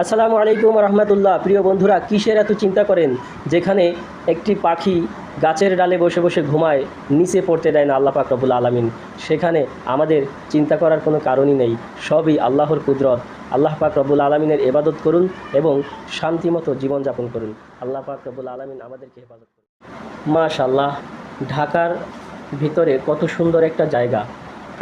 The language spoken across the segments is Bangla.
আসসালামু আলাইকুম রহমতুল্লাহ। প্রিয় বন্ধুরা, কিসের এত চিন্তা করেন? যেখানে একটি পাখি গাছের ডালে বসে বসে ঘুমায়, নিচে পড়তে দেয় না আল্লাহ পাক রব্বুল আলামিন, সেখানে আমাদের চিন্তা করার কোনো কারণই নেই। সবই আল্লাহর কুদরত। আল্লাহ পাক রব্বুল আলামিনের ইবাদত করুন এবং শান্তিমতো জীবনযাপন করুন। আল্লাহ পাক রব্বুল আলামিন আমাদেরকে হেফাজত করুন। মাশাআল্লাহ, ঢাকার ভিতরে কত সুন্দর একটা জায়গা।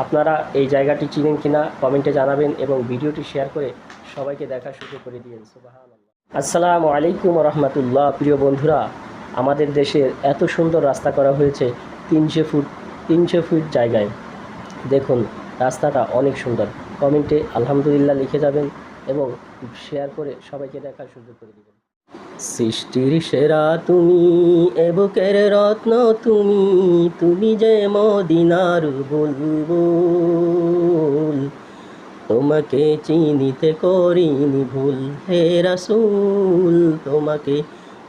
আপনারা এই জায়গাটি চিনেন কিনা কমেন্টে জানাবেন এবং ভিডিওটি শেয়ার করে সবাইকে দেখার সুযোগ করে দিবেন। সুবহানাল্লাহ। আসসালামু আলাইকুম রহমতুল্লাহ। প্রিয় বন্ধুরা, আমাদের দেশের এত সুন্দর রাস্তা করা হয়েছে 300 ফিট জায়গায়। দেখুন, রাস্তাটা অনেক সুন্দর। কমেন্টে আলহামদুলিল্লাহ লিখে যাবেন এবং শেয়ার করে সবাইকে দেখার সুযোগ করে দিবেন। সৃষ্টির সেরা তুমি, এ বুকের রত্ন তুমি, তুমি যে মদিনার বুলবুল, তোমাকে চিনিতে করিনি ভুল, হে রাসূল তোমাকে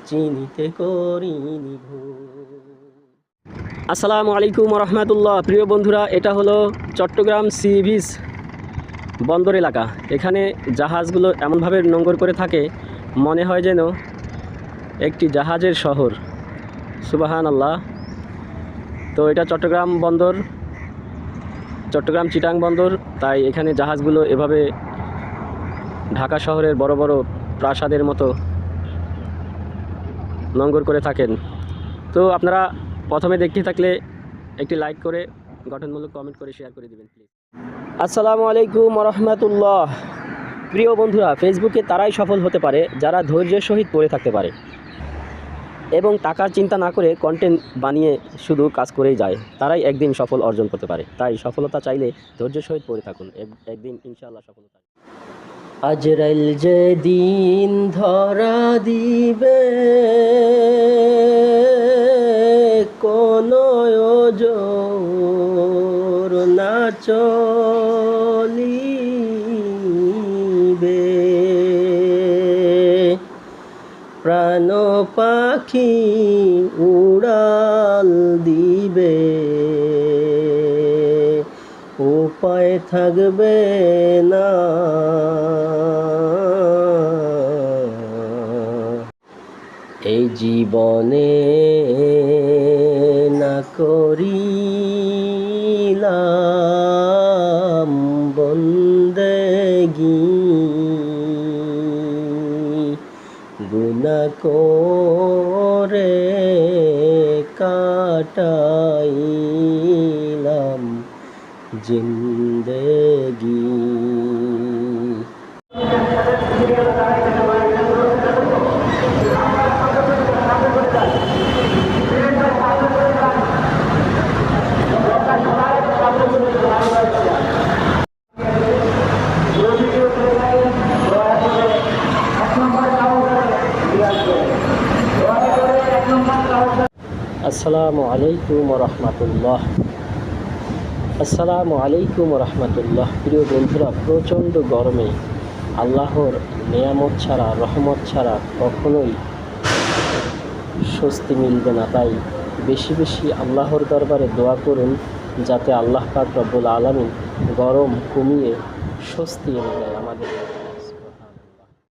চিনিতে করিনি ভুল। আসসালামু আলাইকুম রহমতুল্লাহ। প্রিয় বন্ধুরা, এটা হলো চট্টগ্রাম সি বিচ বন্দর এলাকা। এখানে জাহাজগুলো এমনভাবে নোঙর করে থাকে, মনে হয় যেন একটি জাহাজের শহর। সুবহানাল্লাহ। তো এটা চট্টগ্রাম বন্দর, চট্টগ্রাম চিটাং বন্দর। তাই এখানে জাহাজগুলো এভাবে ঢাকা শহরের বড় বড় প্রাসাদের মতো নোঙর করে থাকেন। তো আপনারা প্রথমে দেখতে থাকলে একটি লাইক করে গঠনমূলক কমেন্ট করে শেয়ার করে দিবেন প্লিজ। আসসালামু আলাইকুম রহমতুল্লাহ। প্রিয় বন্ধুরা, ফেসবুকে তারাই সফল হতে পারে যারা ধৈর্যের সহিত পড়ে থাকতে পারে এবং টাকার চিন্তা না করে কন্টেন্ট বানিয়ে শুধু কাজ করেই যায়। তারাই একদিন সফল অর্জন করতে পারে। তাই সফলতা চাইলে ধৈর্যের সহিত পড়ে থাকুন, একদিন ইনশাআল্লাহ সফলতা। আজরাইল যেদিন ধরা দিবে, কোনো ওজর না চলিবে, প্রাণ পাখি উড়াল দিবে, উপায় থাকবে না। এই জীবনে না করিলাম বন্দেগী, গুনাহ করে কাটাইলাম জিন্দেগি। আসসালামু আলাইকুম রহমতুল্লাহ। আসসালামু আলাইকুম রহমতুল্লাহ। প্রিয় বন্ধুরা, প্রচণ্ড গরমে আল্লাহর নেয়ামত ছাড়া, রহমত ছাড়া কখনোই স্বস্তি মিলবে না। তাই বেশি বেশি আল্লাহর দরবারে দোয়া করুন, যাতে আল্লাহ পাক রব্বুল আলামিন গরম কমিয়ে স্বস্তি এনে দেয় আমাদের।